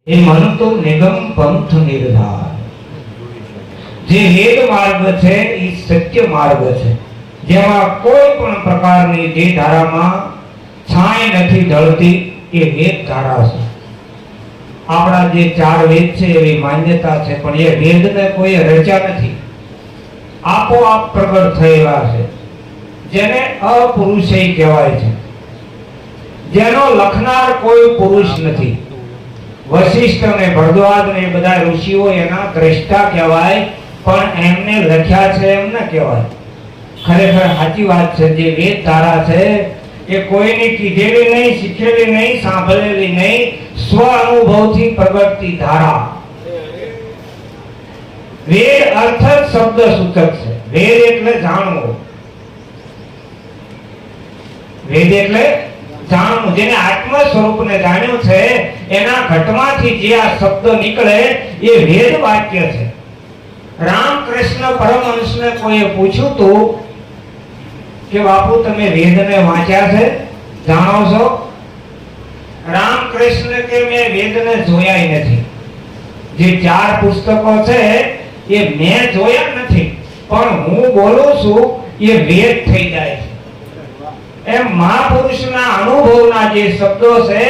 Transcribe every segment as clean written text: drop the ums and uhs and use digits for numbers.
એ મનતો નિગમ પંથ નિર્ધાર. જે વેદ માર્ગ છે એ સત્ય માર્ગ છે, જેમાં કોઈ પણ પ્રકારની જે ધારામાં છાંય નથી ઢળતી એ વેદ ધારા છે. આપણા જે ચાર વેદ છે એવી માન્યતા છે, પણ એ વેદને કોઈ રચ્યા નથી, આપોઆપ પ્રગટ થયેલા છે. જેને અપુરુષય કહેવાય છે, જેનો લખનાર કોઈ પુરુષ નથી. વશિષ્ઠ અને ભરદ્વાજ ને બધા ઋષિઓ એના દ્રષ્ટા કહેવાય, પણ એમને લખ્યા છે એમ ન કહેવાય. ખરેખર સાચી વાત છે. જે વેદ ધારા છે એ કોઈની કીધેલી નહીં, શીખેલી નહીં, સાંભળેલી નહીં, સ્વ અનુભવથી પ્રગટતી ધારા. વેદ અર્થ શબ્દ સૂચક છે. વેદ એટલે જાણવું. વેદ એટલે જાણવું. જેને આત્મ સ્વરૂપને જાણ્યું છે એના ઘટમાંથી જે આ શબ્દ નીકળે એ વેદ વાક્ય છે. રામકૃષ્ણ પરમહંસને કોઈએ પૂછ્યું તું કે બાપુ તમે વેદને વાંચ્યા છે, જાણો છો? રામકૃષ્ણ કે મેં વેદને જોયા નથી. જે ચાર પુસ્તકો છે એ મેં જોયા નથી, પણ હું બોલું છું એ વેદ થઈ જાય છે. એમ મહાપુરુષના અનુભવના જે શબ્દો છે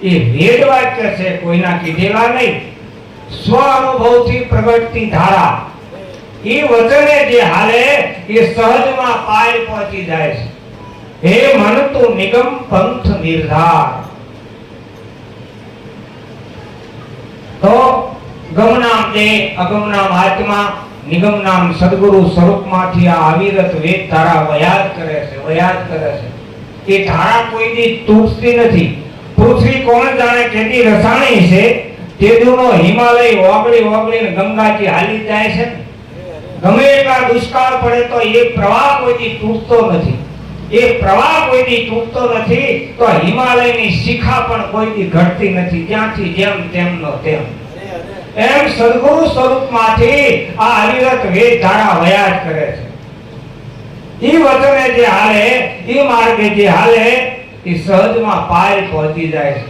એ વેદ વાક્ય છે, કોઈના કીધેલા નહીં. સ્વ અનુભવથી પ્રગટતી ધારા. એ વચને જે હાલે એ સહજમાં પાય પહોંચી જાય છે. હે મનતુ નિગમ પંથ નિર્ધાર. તો ગમનામ દેહ, અગમનામ આત્મા, નિગમનામ સદગુરુ સ્વરૂપમાંથી આ અવિરત વેદ ધારા વયાદ કરે છે, વયાદ કરે છે. એ ધારા કોઈ દી તૂટતી નથી. પૃથ્વી કોણ જાણે કેટલી રસાણી છે. તેદુનો હિમાલય ઓગળી ઓગળીને ગંગાજી હાલી જાય છે. ગમે એટલા દુષ્કાળ પડે તો એ પ્રવાહ કોઈ દી તૂટતો નથી. એ પ્રવાહ કોઈ દી તૂટતો નથી તો હિમાલયની શિખા પણ કોઈ દી ઘટતી નથી. ત્યાંથી જેમ તેમનો તેમ. એમ સદગુરુ સ્વરૂપમાંથી આ અવિરત વેદ ધારા વયાજ કરે છે. ઈ વચને જે હાલે, ઈ માર્ગે જે હાલે એ સહજમાં પાય પહોંચી જાય છે.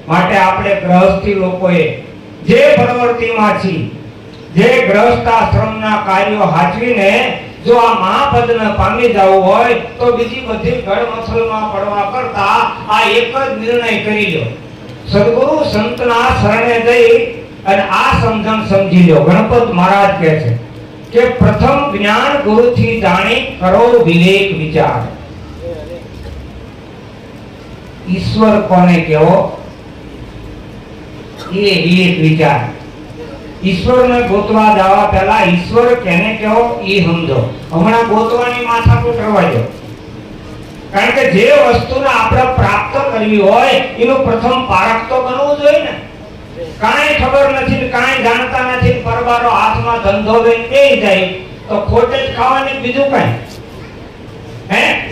માટે આપણે ગ્રહસ્થી લોકોએ જે પ્રવૃત્તિમાં છીએ, જે ગ્રહસ્થાશ્રમના કાર્યો હાચવીને જો આ મહાપદને પામી જવું હોય તો બીજી બધી ગળમથલમાં પડવા કરતા આ એક જ નિર્ણય કરી લો. સદગુરુ સંતના શરણે જઈ અને આ સમજણ સમજી લો. ગણપત મહારાજ કહે છે કે પ્રથમ જ્ઞાન ગુરુથી જાણી કરો વિવેક વિચાર. ઈશ્વર કોને કહેવો એ વિવેક વિચાર. ઈશ્વરને ગોતવા જવા પહેલા ઈશ્વર કેને કહેવો એ સમજો. હમણાં ગોતવાની માથાકૂટ કરવા દો. કારણ કે જે વસ્તુને આપણે પ્રાપ્ત કરવી હોય એનું પ્રથમ પારખ તો બનવું જોઈએ ને. કાંઈ ખબર નથી, કાંઈ જાણતા નથી, પરબારો હાથમાં ધંધો લઈને બેસી જાય તો ખોટે જ ખાવાની, બીજું કાંઈ.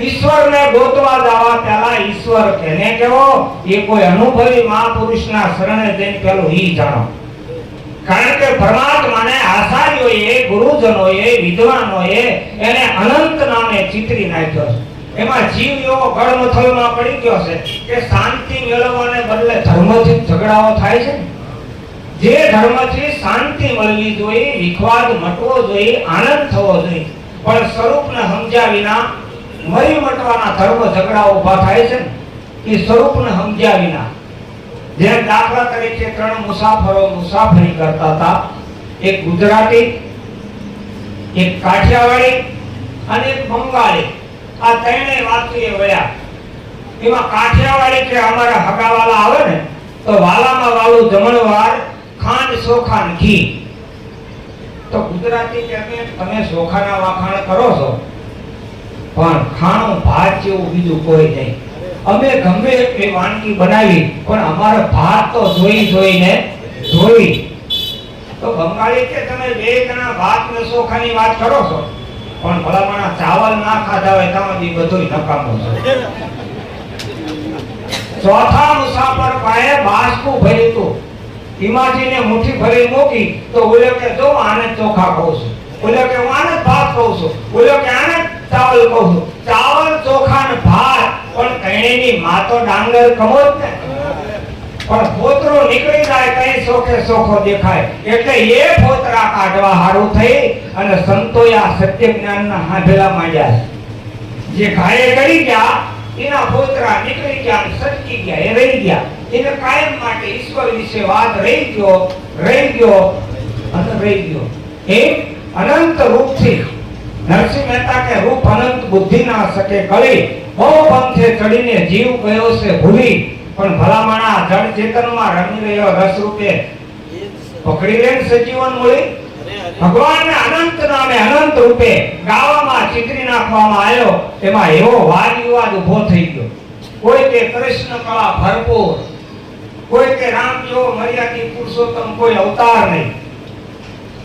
ઈશ્વરને ગોતવા જવા પહેલા ઈશ્વર કેને કહેવો એ કોઈ અનુભવી મહાપુરુષના શરણે જઈને પેલું ઈ જાણો. કારણ કે પરમાત્માને આચાર્યોએ, ગુરુજનોએ, વિદ્વાનોએ એને અનંત નામે ચિતરી નાખ્યો છે. એમાં જીવ એવો ગળમથલમાં પડી ગયો છે કે શાંતિ મેળવવાને બદલે ધર્મથી ઝઘડાઓ થાય છે. જે ધર્મથી શાંતિ મળવી જોઈએ, વિખવાદ મટવો જોઈએ, આનંદ થવો જોઈએ, પણ સ્વરૂપને સમજ્યા વિના મરી મટવાના ધર્મ ઝઘડાઓ ઊભા થાય છે ને એ સ્વરૂપને સમજ્યા વિના. જેમ દાખલા તરીકે ત્રણ મુસાફરો મુસાફરી કરતા હતા. એક ગુજરાતી, એક કાઠિયાવાડી અને એક બંગાળી. આ ત્રણેય વાસીએ વયા. એમાં કાઠિયાવાડી કે અમારા હગાવાલા આવે ને તો વાલામાં વાલું જમણવાર, ખાંડ, ચોખા ને ઘી. તો ગુજરાતી કે તમે ચોખાના વાખાણ કરો છો પણ ખાણું ભાત જેવું બીજું કોઈ નહીં. અમે ગમે એટલી વાનગી બનાવી પણ અમારે ભાત તો જોઈને ધોઈ. તો બંગાળી કે તમે બે જણા ભાત ને ચોખાની વાત કરો છો પણ ભલામણા ચાવલ ના ખાધા હોય તામાંથી બધું નકામું છે. ચોથા મુસાફર પાસે બાસકું ભર્યું હતું. હિમાજીને મુઠ્ઠી ભરી મૂકી તો બોલ્યો કે જો આને ચોખા ખાઉં છું, બોલ્યો કે હું આને ભાત ખાઉં છું, બોલ્યો કે આને ચાવલ ખાઉં છું. ચાવલ, ચોખા ને ભાત, પણ ત્રણેયની માં તો ડાંગર કમો જ ને. પણ ફોતરો નીકળી જાય કઈ સોખે સોખો દેખાય એટલે એ ફોતરા કાઢવા હારું થઈ અને સંતોએ આ સત્ય જ્ઞાનના હાંભેલા માંડ્યા. જે ઘાયે કરી ગયા એના ફોતરા નીકળી ગયા, સટકી ગયા, એ રહી ગયા. એને કાયમ માટે ઈશ્વર વિશે વાત રહી ગયો અને રહી ગયો. એ અનંત રૂપથી નરસિંહ મહેતા કે રૂપ અનંત બુદ્ધિ ના શકે કળી, બહુ પંથે ચડીને જીવ ગયો છે ભૂલી, પણ ભલામણા જળ ચેતનમાં રમી રહ્યો રસ રૂપે પકડી લે સજીવન મળી. ભગવાનને અનંત નામે અનંત રૂપે ગાવામાં ચિતરી નાખવામાં આવ્યો. એમાં એવો વાદ વિવાદ ઉભો થઈ ગયો. કોઈ કે કૃષ્ણ કળા ભરપૂર, કોઈ કે રામ જેવો મર્યાદિત પુરુષોત્તમ કોઈ અવતાર નહીં,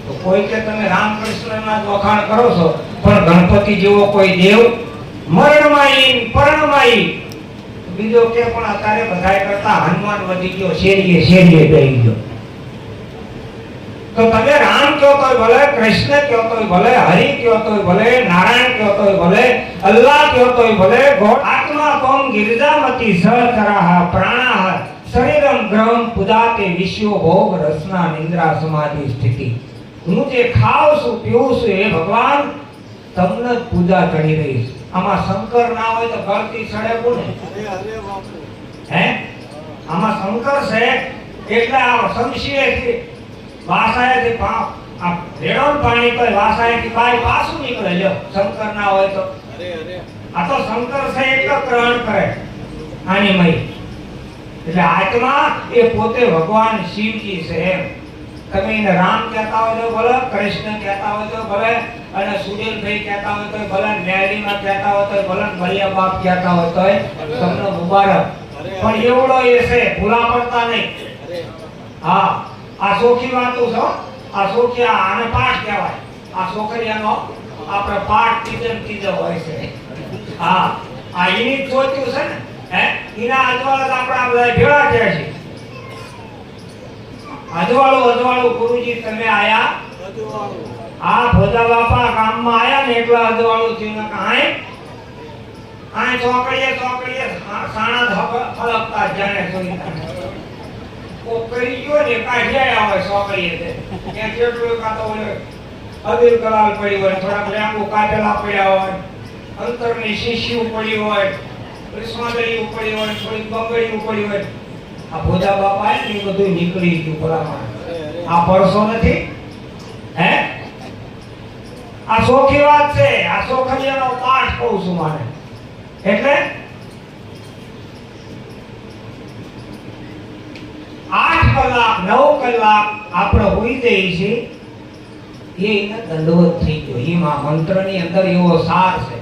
તો કોઈ કે તમે રામકૃષ્ણના વખાણ કરો છો પણ ગણપતિ જેવો કોઈ દેવ મરણમાયી પરણમાયી. બીજો કે પણ અત્યારે બધાય કરતા હનુમાન વધી ગયો, શેરીએ બેહી ગયો. તો તમે રામ કયો તોય ભલે, કૃષ્ણ કયો તોય ભલે, હરિ કયો તોય ભલે, નારાયણ કયો તોય ભલે, અલ્લાહ કયો તોય ભલે, આત્મા કોમ ગિરજામતી સહચરાહ પ્રાણાહ શરીરમ ગ્રહમ પુદાતે વિશ્વ ભોગ રસના નિંદ્રા સમાધિ સ્થિતિ. હું જે ખાઉં છું પીઉં છું એ ભગવાન તમને પૂજા ચડી રહી છે. આમાં શંકર ના હોય તો ગળતી ચડે કોને? હે આમાં શંકર છે એટલે આ સંશયથી વાસાએથી આ રેડોન પાણી કોઈ વાસાએથી બાય પાછું નીકળે. લ્યો શંકર ના હોય તો આ તો શંકર છે એટલે ગ્રહણ કરે આની મય. એટલે આત્મા એ પોતે ભગવાન શિવજી છે. તમે એને રામ કહેતા હોય તો ભલે, કૃષ્ણ કહેતા હોય તો ભલે, અને સુરેલભાઈ કહેતા હોય તો ભલે, મેરડીમાં કહેતા હોય તો ભલે, ભલિયા બાપ કહેતા હોય તો તમને મુબારક. પણ એવડો એ છે, ભૂલા પડતા નહીં. હા આ સોખી વાતો છો, આ સોખિયા આને પાઠ કહેવાય. આ સોખરિયાનો આપણે પાઠ ત્રીજો હોય છે. હા આ એની જ સોચ્યું છે ને, હે એના અજવાળા આપણા બધા ભેળા થયા છે. અજવાળું ગુરુજી તમે આયા, આ ભોજા બાપા ગામમાં આયા ને એટલા અજવાળું થયું. કાંઈ ચોકડીએ સાણા ફલકતા જાણે કો કરી ગયો ને કાંઈ જાય આવે ચોકડીએ ત્યાં જેટલું કાતો અબીર કલાલ પડી હોય, થોડાક લેંબુ કાઢેલા પડ્યા હોય, અંતરની શીશી પડી હોય, કૃષ્ણગળી પડી હોય, થોડી બંગડી પડી હોય. આ ભોજા બાપા ને એ બધું નીકળી ગયું ભલામાં. આ પરસો નથી, હે આ સોખી વાત છે. આ સોખરિયાનો પાઠ કહું છું મારે. એટલે 8 કલાક 9 કલાક આપણે હોઈ જઈએ છીએ એ એને દંડવત થઈ ગયો. એમાં મંત્રની અંદર એવો સાર છે.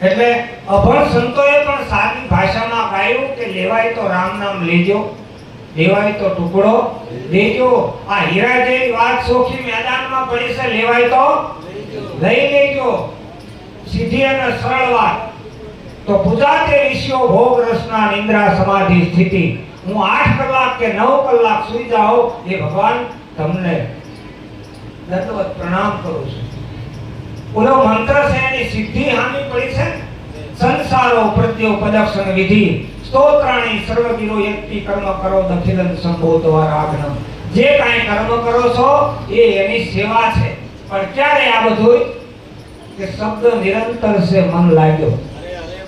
એટલે અભણ સંતોએ પણ સાદી ભાષામાં ગાયું કે લેવાય તો રામ નામ લેજો, લેવાય તો ટુકડો દેજો. આ હીરા જેવી વાત સોખી મેદાનમાં પડી છે, લેવાય તો લઈ લેજો. સીધી અને સરળ વાત. તો પૂજાતે વિશ્વ ભોગ રસના નિંદ્રા સમાધિ સ્થિતિ. હું 8 કલાક કે 9 કલાક સુઈ જાઉં એ ભગવાન તમને દંડવત પ્રણામ કરું છું. ઓલો મંત્ર છે એની સિદ્ધિ હામી પડી છે. સંસારો પ્રત્યો પદક્ષણ વિધિ સ્તોત્રાણી સર્વગીરો યક્તિ કર્મ કરો દખિલન સંબોધવા રાગનમ. જે કાંઈ કર્મ કરો છો એ એની સેવા છે. પણ ક્યારે આ બધું કે શબ્દ નિરંતર છે મન લાગ્યો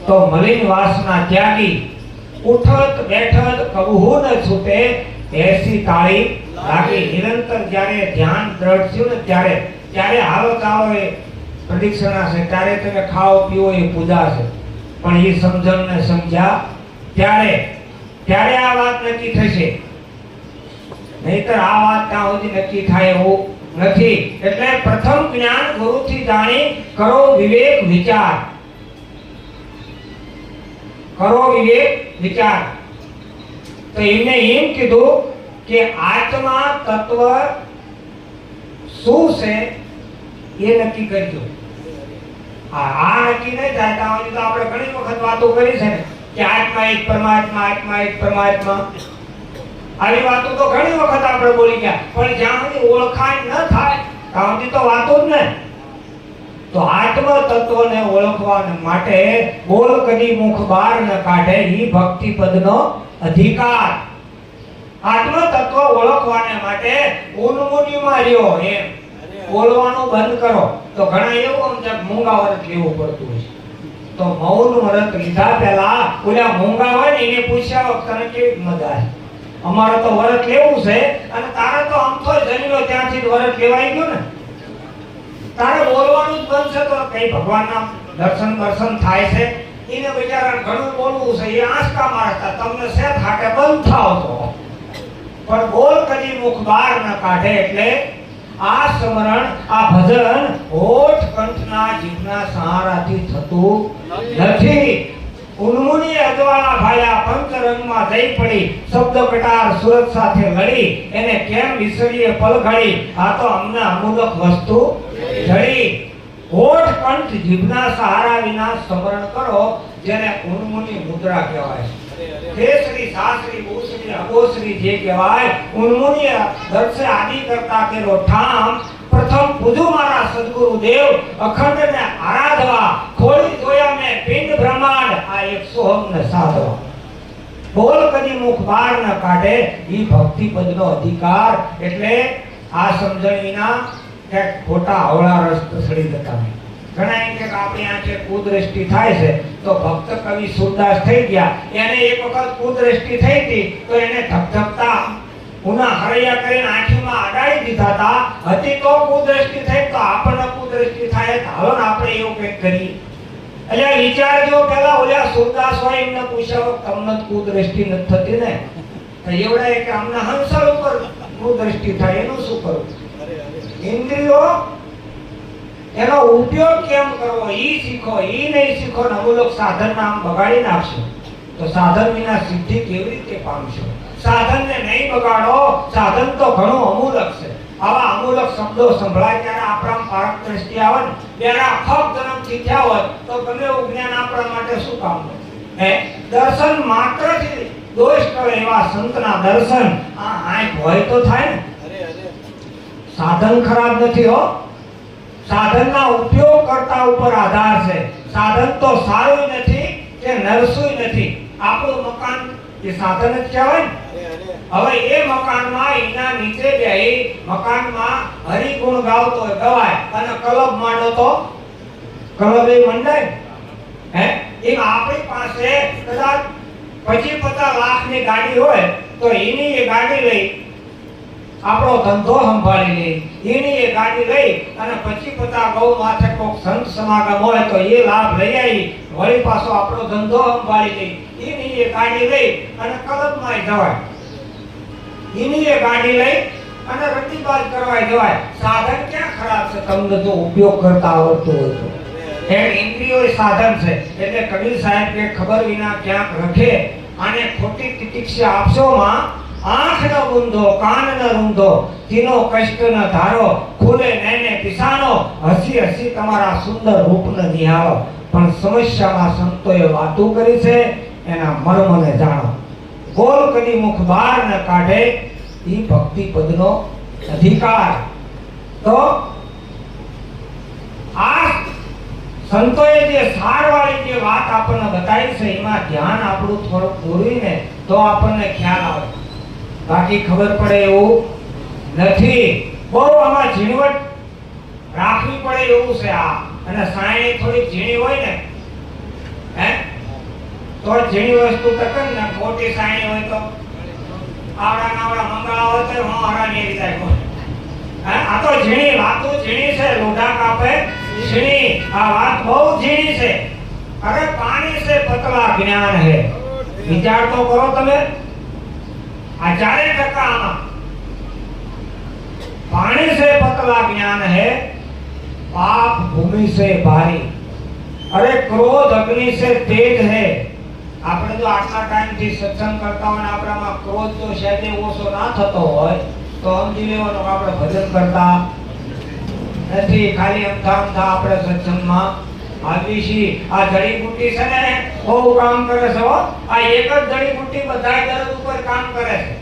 તો મલિન વાસના ત્યાગી ઉઠત બેઠત કબહુ ન છૂટે એસી તાળી લાગી. નિરંતર જ્યારે ધ્યાન દ્રઢ થયું ને ત્યારે હાલો ચાલો એ પ્રદક્ષિણા છે, ત્યારે તમે ખાઓ પીઓ એ પૂજા છે. પણ એ સમજણને સમજ્યા ત્યારે આ વાત નક્કી થશે. નહીતર આ વાત ત્યાં સુધી નક્કી થાય એવું નથી. એટલે પ્રથમ જ્ઞાન ગુરુથી જાણી કરો વિવેક વિચાર. કરો વિવેક વિચાર. તો એમને એમ કીધું કે આત્મા તત્વ શું છે એ નક્કી કરજો. આ નક્કી નહીં થાય તો આપણે ઘણી વખત વાતો કરી છે ને કે આત્મા એક પરમાત્મા, આત્મા એક પરમાત્મા. આવી વાતો તો ઘણી વખત આપણે બોલી ગયા. પણ જ્યાં સુધી ઓળખાણ ન થાય ત્યાં સુધી તો વાતો જ ને. તો આત્મ તત્વને ઓળખવા માટે બોલ કદી મુખ બહાર ન કાઢે ઈ ભક્તિ પદનો અધિકાર. આત્મ તત્વ ઓળખવાને માટે ઉન્મુનિમાં રહ્યો એમ બોલવાનું બંધ કરો. તો ઘણા એવું સમજે મૂંગા વ્રત લેવું પડતું હોય છે. તો મૌન વ્રત લીધા પહેલા ઓલા મૂંગા હોય ને એને પૂછ્યા તને કેવી મજા આવે, અમારે તો વ્રત લેવું છે અને તારે તો આમ તો જન્મ્યો ત્યાંથી જ વ્રત લેવાઈ ગયું ને, તારે બોલવાનું જ બંધ છે તો કઈ ભગવાનના દર્શન થાય છે? એને બિચારા ઘણું બોલવું છે, એ આંસકા મારતા તમને સે થાકે બંધ થાવ તો પણ બોલ કદી મુખ બહાર ન કાઢે. એટલે આ સ્મરણ આ ભજન હોઠ કંઠના જીભના સહારાથી થતું નથી. ઉન્મુની અજવાળા ભાયા પંચરંગમાં જઈ પડી, શબ્દ કટાર સુરત સાથે લડી, એને કેમ વિસરીએ પલઘડી, આ તો અમને અમૂલક વસ્તુ જડી. હોઠ કંઠ જીભના સહારા વિના સ્મરણ કરો, જેને ઉન્મુની મુદ્રા કહેવાય છે. કેસરી સાસરી ભૂસરી અગોસરી જે કહેવાય, ઉન્મુની દર્શે આદિ કરતા કેરો ઠામ, પ્રથમ પૂજુ મારા સદગુરુ દેવ, અખંડને આરાધવા, ખોલી જોયા મેં પિંડ બ્રહ્માંડ, આ એક સોહમને સાધવા. બોલ કદી મુખ બહાર ન કાઢે, ઈ ભક્તિ પદનો અધિકાર. એટલે આ સમજણ વિના કે ખોટા અવળા રસ્તે સડી જતા નહીં. ઘણા એમ કે આપણી આંખે કુદ્રષ્ટિ થાય છે તો ભક્ત કવિ સુરદાસ થઈ ગયા, એને એક વખત કુદ્રષ્ટિ થઈ હતી તો એને ધબધબતા ઉના હરૈયા કરીને આંખીમાં અડાડી દીધા હતા. હતી તો કુદ્રષ્ટિ થઈ તો આપણને કુદ્રષ્ટિ થાય તો હાલો ને આપણે એવું કંઈક કરીએ. એટલે વિચારજો પેલા ઓલા સુરદાસ હોય એમને પૂછ્યા તમને કુદ્રષ્ટિ નથી થતી ને? તો એવડા કે અમને હંસલ ઉપર કુદ્રષ્ટિ થાય એનું શું કરવું? ઇન્દ્રિયો એનો ઉપયોગ કેમ કરવો ઈ શીખો. ઈ નહીં શીખો ને અમુક સાધન નામ બગાડી નાખશો તો સાધન વિના સિદ્ધિ કેવી રીતે પામશો? સાધનને નહીં બગાડો. સાધન તો ઘણું અમૂલક છે. આવા અમૂલક શબ્દો સંભળાય ત્યારે આપણા પારક દ્રષ્ટિ આવે ને, ત્યારે ફક્ત જન્મથી થયા હોય તો ગમે એવું જ્ઞાન આપણા માટે શું કામનું? દર્શન માત્રથી દોષ કરે એવા સંતના દર્શન આ આંખ હોય તો થાય ને. સાધન ખરાબ નથી હો, સાધનના ઉપયોગ કરતા ઉપર આધાર છે. સાધન તો સારું નથી કે નરસું નથી. આપણું મકાન એ સાધન જ કહેવાય ને. હવે એ મકાનમાં એના નીચે બેહી મકાનમાં હરિગુણ ગાવતો ગવાય અને કલબ માંડો તો કલબ એ મંડાય. એમ આપણી પાસે કદાચ 25-50 લાખની ગાડી હોય તો એની એ ગાડી લઈ આપણો ધંધો સંભાળી લે, એની એ ગાડી લઈ અને 25-50 ગૌ માથે કોક સંત સમાગમ હોય તો એ લાભ લઈ આવી વળી પાછો આપણો ધંધો સંભાળી લે. એની એ ગાડી લઈ અને કલબમાં જવાય, એની એ ગાડી લઈ અને રતિબાજ કરવા જવાય. સાધન ક્યાં ખરાબ છે તમને જો ઉપયોગ કરતા આવડતું હોય તો? એ ઇન્દ્રિયો સાધન છે. એટલે કબીર સાહેબ કે ખબર વિના ક્યાંક રખે અને ખોટી તિતિક્ષા આપશો માં, આંખ ન બુંધો કાન ન રૂંધો, તીનો કષ્ટ ન ધારો, ખુલે નૈને પિસાનો, હસી હસી તમારા સુંદર રૂપને નિહાળો. પણ સમસ્યામાં સંતોએ વાતો કરી છે એના મર્મને જાણો. બોલ કદી મુખ બહાર ન કાઢે, ઈ ભક્તિ પદનો અધિકાર. તો આ સંતોએ જે સારવાળી જે વાત આપણને બતાવી છે એમાં ધ્યાન આપણું થોડું દોરીને તો આપણને ખ્યાલ આવે, બાકી ખબર પડે એવું નથી. બહુ આમાં ઝીણવટ રાખવી પડે એવું છે આ. અને સાયણી થોડી ઝીણી હોય ને તો ઝીણી વસ્તુ તકે ને, મોટી સાયણી હોય તો આવડા નાવડા મંગળા હોય તો હું હરાની રીતે કોઈ આ તો ઝીણી વાતો ઝીણી છે. લોઢા કાપે ઝીણી, આ વાત બહુ ઝીણી છે. અરે પાણી સે પતલા જ્ઞાન હે. વિચાર તો કરો તમે. આ 4% આમાં पानी से पतला ज्ञान है, पाप भूमि से भारी, अरे क्रोध अग्नि से तेज है. આપણે જો આટલા ટાઈમથી સત્સંગ કરતા હોય ને આપણામાં ક્રોધ તો સહેજે ઓછો ના થતો હોય તો સમજી લેવાનું આપણે ભજન કરતા નથી. ખાલી અમથા આપણે સત્સંગમાં આવી છીએ. આ જડીબુટ્ટી છે ને બહુ કામ કરે છે હો. આ એક જ જડીબુટ્ટી બધા દર્દ ઉપર કામ કરે છે.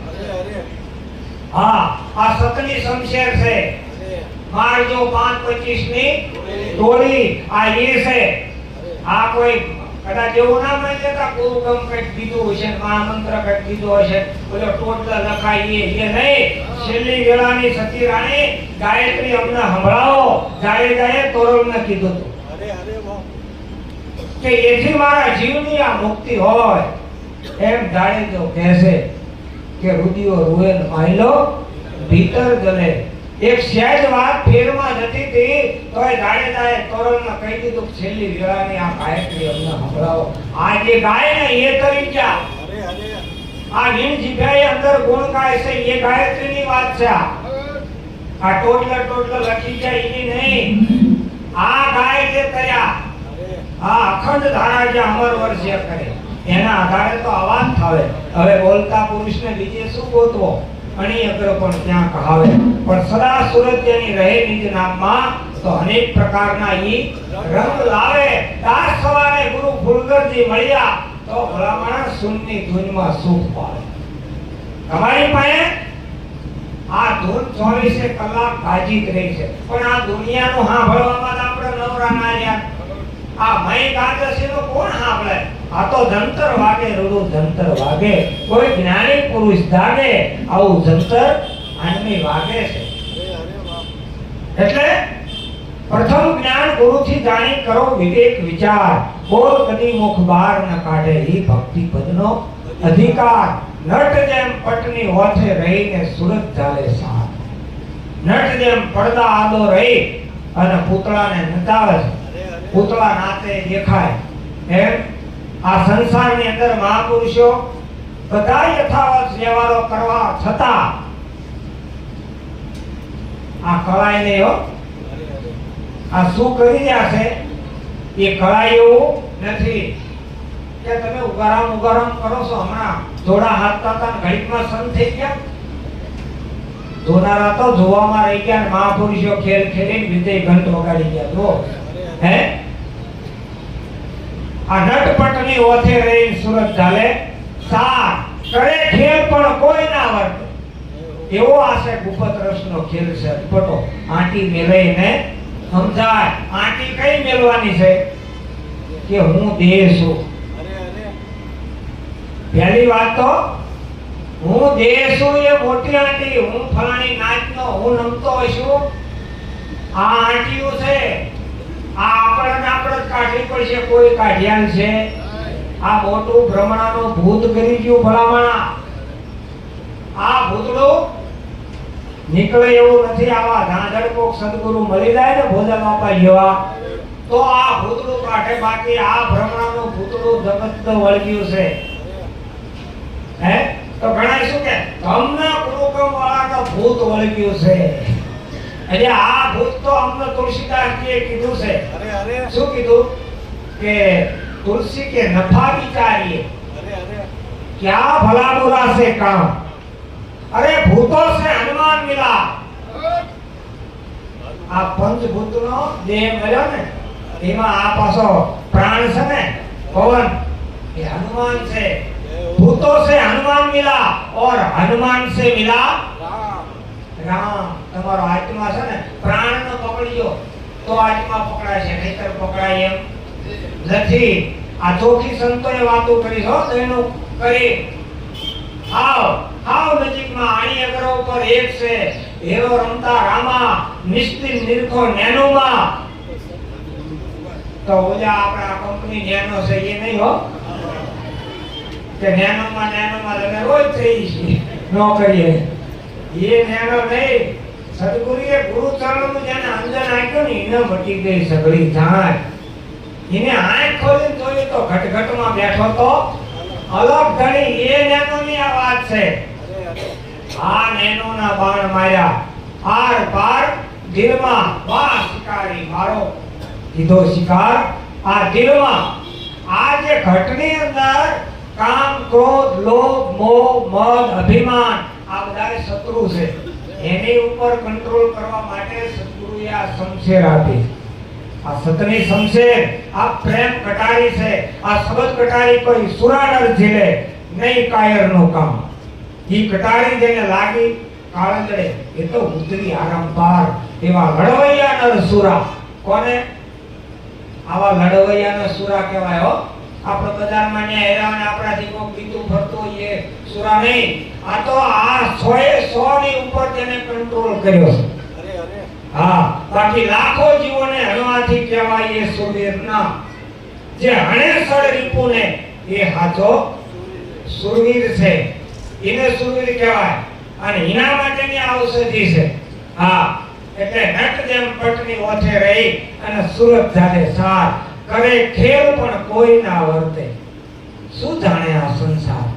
હા, આ સતની શમશેર છે. મારજો 5-25 ની ટોળી આ એ છે. આ કોઈ કદાચ એવું ના માની લેતા ગુરુગમ કંઈક કીધું હશે, મહામંત્ર કંઈક કીધું હશે, બોલો ટોટલા લખાય એ નહીં. છેલ્લી વેળાની સતી રાણી ગાયત્રી અમને સંભળાવો, જાડેજાએ તોરલને કીધું હતું કે એથી મારા જીવની આ મુક્તિ હોય. એમ જાડેજો કહેશે કે રુદિયો રૂએ માયલો ભીતર ગલે. એક સહેજ વાત ફેરમાં જતી હતી તોય જાડેજાએ તોરલને કહી દીધું છેલ્લી વેળાની આ ગાયત્રી અમને સંભળાવો. આ જે ગાય ને એ તરી ગયા. આ નીમ જીભે અંદર ગુણ ગાય છે એ ગાયત્રીની વાત છે. આ ટોટલા લખી જાય એની નહીં. આ ગાય જે તર્યા, આ અખંડ ધારા જે અમર વર્ષે કરે એના આધારે તો અવાજ થાવે. હવે બોલતા પુરુષને બીજે શું ગોતવો? અણી અગ્ર પણ ત્યાં કહાવે. પણ સદા સુરત્યની રહે નિજ નામમાં તો અનેક પ્રકારના ઈ રંગ લાવે. દાસ સવારે ગુરુ ફુલગરજી મળ્યા તો ભલામણ સુનની ધૂનમાં સુખ પાવે. તમારી પાસે આ ધૂન 24 કલાક ગાજી જ રહી છે, પણ આ દુનિયાનું સાંભળવામાં આપણે નવરા ના રહ્યા. આ મય ગાજસીનો કોણ સાંભળે? આ તો જંતર વાગે, રૂડું જંતર વાગે. કોઈ જ્ઞાની પુરુષ જાગે આવું જંતર આનમી વાગે છે. એટલે પ્રથમ જ્ઞાન ગુરુથી જાણી કરો વિવેક વિચાર. બોલ કદી મુખ બહાર ન કાઢે ઈ ભક્તિ પદનો અધિકાર. નટ જેમ પટની ઓથે રહીને સુરત ચાલે સાથ. નટ જેમ પડદા આદો રહી અને પૂતળાને નચાવે છે. પૂતળા નાતે દેખાય એમ આ સંસારની અંદર મહાપુરુષો બધા યથાવત વ્યવહારો કરવા છતાં આ કળાય નહીં હો. આ શું કરી રહ્યા છે એ કળાય એવું નથી કે તમે ઉગારામ કરો છો. હમણાં જોડા હાથતા હતા ઘડીકમાં સંત થઈ ગયા. જોનારા તો જોવામાં રહી ગયા. મહાપુરુષો ખેલ ખેલીને વિજય ઘંટ વગાડી ગયા. જો હે આ નટપટની ઓથે રહી સુરત ચાલે સાર. કરે ખેલ પણ કોઈ ના વર્તે. એવો આ છે ગુપ્ત રસનો ખેલ છે. પટો આંટી મેલઈને સમજાય. આંટી કઈ મેલવાની છે કે હું દેહ છું. પહેલી વાત તો હું દેહ છું એ મોટી આંટી. હું ફલાણી નાચનો હું નમતો છું. આ આંટીઓ છે. આ આપણે કાઢી પડશે. કોઈ કાઢ્યાલ છે? આ મોટું ભ્રમણાનું ભૂત કરી ગયું ભલામણા. આ ભૂતડું નીકળે એવું નથી. આવા ધાંધળ કોક સદગુરુ મળી જાય ને ભોજા બાપા જેવા તો આ ભૂતડું કાઢે. બાકી આ ભ્રમણાનું ભૂતડું જગત વળગ્યું છે. હે તો ઘણા શું કે તમને ગુરુકમ વાળાનો ભૂત વળગ્યું છે. એટલે આ ભૂત તો અમને તુલસીદાસજીએ કીધું છે. શું કીધું કે तुलसी के नफा विचारिए क्या भला बुरा से काम। अरे भूतों से हनुमान मिला। આ પંચભૂતનો દેહ મળ્યો ને એમાં આ પાછો પ્રાણ છે ને પવન એ હનુમાન છે। भूतों से हनुमान मिला और हनुमान से मिला राम। તમારો આત્મા છે ને પ્રાણ નો પકડ્યો તો આત્મા પકડાય છે, નહીતર પકડાય એમ નથી। આ ચોખી સંતોએ વાતો કરી હો તો એનું કરી હાવ નજીકમાં આણી અગરો ઉપર એક છે હેરો રમતા રામા નિશ્ચિત નિરખો નેનોમાં। તો ઓજા આપણા કંપની નેનો છે એ નહીં હો કે નેનોમાં તમે રોજ થઈ છે ન કરીએ એ નેનો નહીં। સદગુરુએ ગુરુ ચરણનું જેને અંજન આપ્યું ને એને મટી ગઈ સગળી જાણ। એને આંખ ખોલીને જોઈ તો ઘટઘટમાં બેઠો તો અલગ ધણી એ નેનોની આ વાત છે। આ નેનોના બાણ માર્યા આર પાર દિલમાં વાહ શિકારી મારો કીધો શિકાર આ દિલમાં। આ જે ઘટની અંદર કામ ક્રોધ લોભ મોહ મદ અભિમાન આ બધા શત્રુ છે। એની ઉપર કંટ્રોલ કરવા માટે સદગુરુએ આ શમશેર આપી। આ સતની શમશેર આ પ્રેમ કટારી છે। આ શબ્દ કટારી કોઈ સુરાનર ઝીલે નહીં કાયરનું કામ। ઈ કટારી જેને લાગી કાળંદડે એ તો ઉતરી આરંપાર। એવા લડવૈયા નર સુરા કોને આવા લડવૈયા નર સુરા કહેવાય હો। આપણે બજારમાં ને હેરાન આપણાથી કોઈ બીતું ફરતો હોય એ સુરા નહીં. આ તો આ 100 ની ઉપર તેને કંટ્રોલ કર્યો છે. હા, બાકી લાખો જીવોને હણવાથી કહેવાય એ સુરવીર ના. જે હણે સળ રીપુને એ હાચો સુરવીર છે, એને સુરવીર કહેવાય. અને એના માટેની ઔષધિ છે. હા, એટલે નટ જેમ પટની ઓથે રહી અને સુરત જાણે સાર કરે ખેલ પણ કોઈ ના વર્તે. શું જાણે આ સંસાર,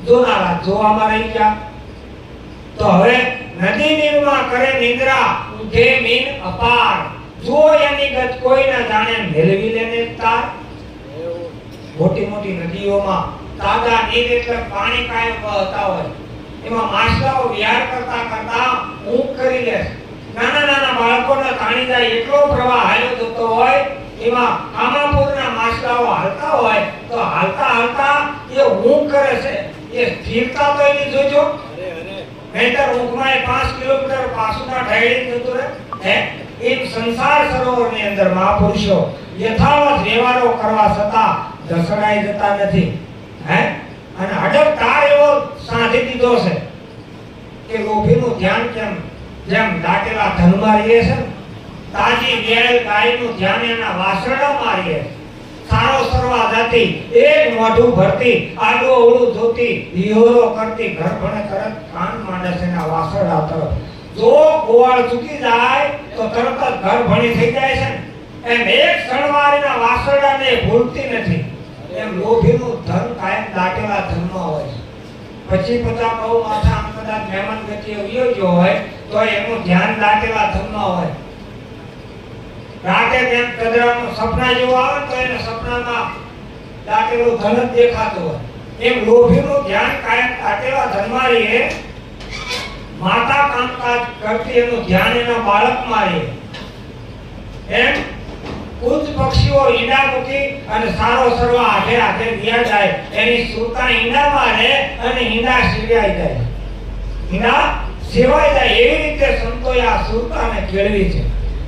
જોનારા જોવામાં રહી ગયા. તો હવે નદી નીરમાં કરે નિંદ્રા, ઉઠે મીન અપાર. જો એની ગત કોઈ ના જાણે મેળવી લેને તાર. મોટી મોટી નદીઓમાં તાજા નીર એટલે પાણી કાયમ વહેતા હોય, એમાં માછલાઓ વિહાર કરતા કરતા ઊંઘ કરી લે. નાના નાના બાળકોના તાણી જાય એટલો પ્રવાહ હાલ્યો જતો હોય, એમાં કામાપુરના માછલાઓ હાલતા હોય તો હાલતા હાલતા એ ઊંઘ કરે છે. એ સ્થિરતા તો એની જોજો, નહીતર ઊંઘમાં 5 કિલોમીટર પાછુંના ઢાળી જતું રહે. એ સંસાર સરોવરની અંદર મહાપુરુષો યથાવત વ્યવહારો કરવા છતાં દસડાઈ જતા નથી. અને અડગતાર એવો સાધી દીધો છે કે લોભીનું ધ્યાન કેમ જેમ દાટેલા ધનમાં રહે છે, તાજી વેળ ગાયનું ધ્યાન એના વાસરડામાં રહે. સારો સરવા જાતી, એક મોઢું ભરતી, આડો ઓળું જોતી, હિયોરો કરતી, ઘર ભણે તરત કાન માંડે છે એના વાસરડા તરફ. જો ગોવાળ ચૂકી જાય તો તરત જ ઘર ભણી થઈ જાય છે. એમ એક સણવારીના વાસરડાને ભૂલતી નથી. એમ લોભીનું ધન કાયમ દાટેલા ધનમાં હોય છે. પછી બધા બહુ માથા આમ કદાચ મહેમાન ગતિએ વિયો ગયો હોય તો એનું ધ્યાન દાટેલા ધનમાં હોય. રાતે તેમ કદરાનું સપના જેવું આવે તો એને સપનામાં દાટેલું ધન જ દેખાતું હોય. એમ લોભીનું ધ્યાન કાયમ દાટેલા ધનમાં રહે. માતા કામકાજ કરતી એનું ધ્યાન એના બાળકમાં રહે. એમ ઉચ્ચ પક્ષીઓ ઈંડા મૂકી અને સારો સરવા આધે આધે દિયા જાય, એની સુરતા ઈંડામાં રહે અને ઈંડા સિવાય જાય, ઈંડા સિવાય જાય. એવી રીતે સંતોએ આ સુરતાને કેળવી છે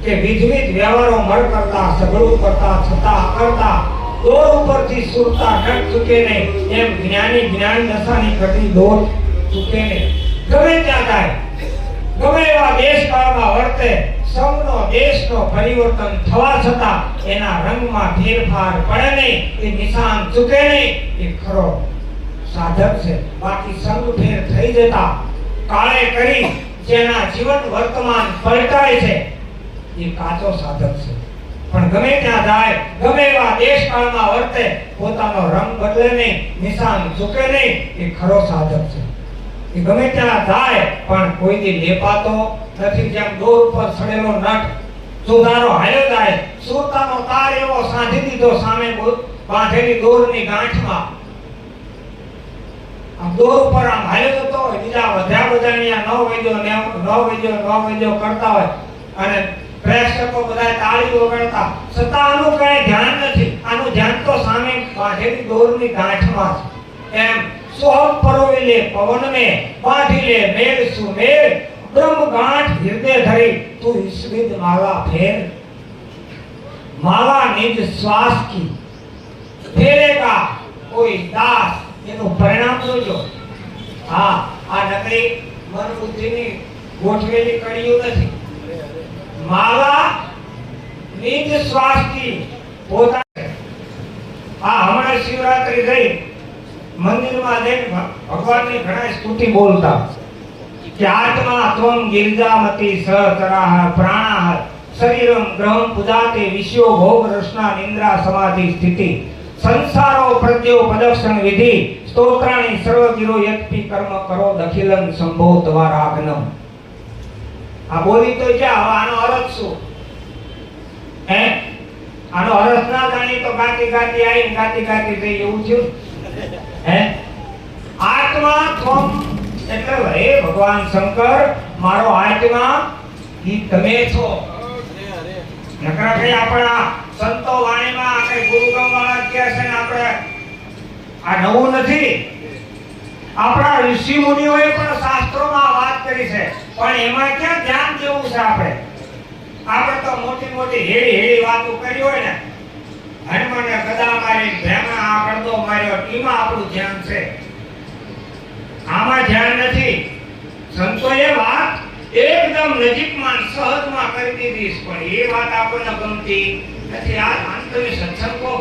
કે વિધવિધ વ્યવહારો મળ કરતા, સગળું કરતા, છતાં કરતા દોર ઉપરથી સુરતા નટ ચૂકે નહીં. એમ જ્ઞાની જ્ઞાન દશાની ઘટી દોર ચૂકે નહીં. ગમે ત્યાં જાય, ગમે એવા દેશકાળમાં વર્તે, સૌનો દેશનો પરિવર્તન થવા છતાં એના રંગમાં ફેરફાર પડે નહીં, એ નિશાન ચૂકે નહીં. એ ખરો સાધક છે. બાકી સંગ ફેર થઈ જતા કાળે કરી જેના જીવન વર્તમાન પલટાય છે એ કાચો સાધક છે. પણ ગમે ત્યાં જાય, ગમે એવા દેશકાળમાં વર્તે, પોતાનો રંગ બદલે નહીં, નિશાન ચૂકે નહીં, એ ખરો સાધક છે. એ ગમે ત્યાં જાય પણ કોઈ દી લેપાતો નથી. જેમ દોર ઉપર સડેલો નટ સુધારો હાલ્યો જાય, સુરતાનો તાર એવો સાધી દીધો સામે બાંધેલી દોરની ગાંઠમાં. આમ દોર ઉપર આમ હાલ્યો જતો હોય, બીજા વધ્યા બધાની 9 વૈદ્યો કરતા હોય અને પ્રેક્ષકો બધા તાળી વગાડતા, છતાં આનું કઈ ધ્યાન નથી. આનું ધ્યાન તો સામે બાંધેલી દોરની ગાંઠમાં છે. એમ સોહમ પરોવી લે પવન में बांधी ले मेल सुमेल, ब्रह्म गांठ हृदय धरी तू ईश्विद माला फेर. माला निज श्वास की फेरेगा कोई दास. એનું પરિણામ જોજો. હા, આ નકલી મન બુદ્ધિની ગોઠવેલી કડીઓ નથી. માલા નિજ શ્વાસ की પોતાને. આ હમણાં શિવરાત્રી ગઈ, મંદિરમાં જઈને ભગવાનની ઘણા સ્તુતિ બોલતા કે આત્મા ત્વમ ગિરજામતી સતરાહ પ્રાણાહ શરીરમ ગ્રહમ પૂજાતે વિશ્યો ભોગ રસના નિંદ્રા સમાધિ સ્થિતિ સંસારો પ્રત્યો પદક્ષણ વિધિ સ્તોત્રાણી સર્વગિરો યત્પિ કર્મ કરો દખિલં સંભો દ્વારાગ્નમ. આ બોલી તો છે. આનો અર્થ શું? આનો અર્થ ના જાણી તો ગાતી ગાતી આવી ગાતી ગાતી થઈ એવું થયું. આત્મા ત્વમ એટલે હે ભગવાન શંકર, મારો આત્મા ઈ તમે છો. નકરા કઈ આપણા સંતો વાણીમાં કઈ ગુરુગમ વાળા કહે છે ને આપણે આ નવું નથી. આપણા ઋષિ મુનિઓએ પણ શાસ્ત્રોમાં વાત કરી છે, પણ એમાં ક્યાં ધ્યાન દેવું છે? આપણે તો મોટી મોટી હેડી વાતો કરી હોય ને હનુમાને ગદા મારી ભેમા આ પડદો માર્યો એમાં આપણું ધ્યાન છે, આમાં ધ્યાન નથી. સંતોએ વાત એકદમ નજીકમાં સહજમાં કરી દીધી, પણ એ વાત આપણને ગમતી નથી. આ અંતરી સત્સંગો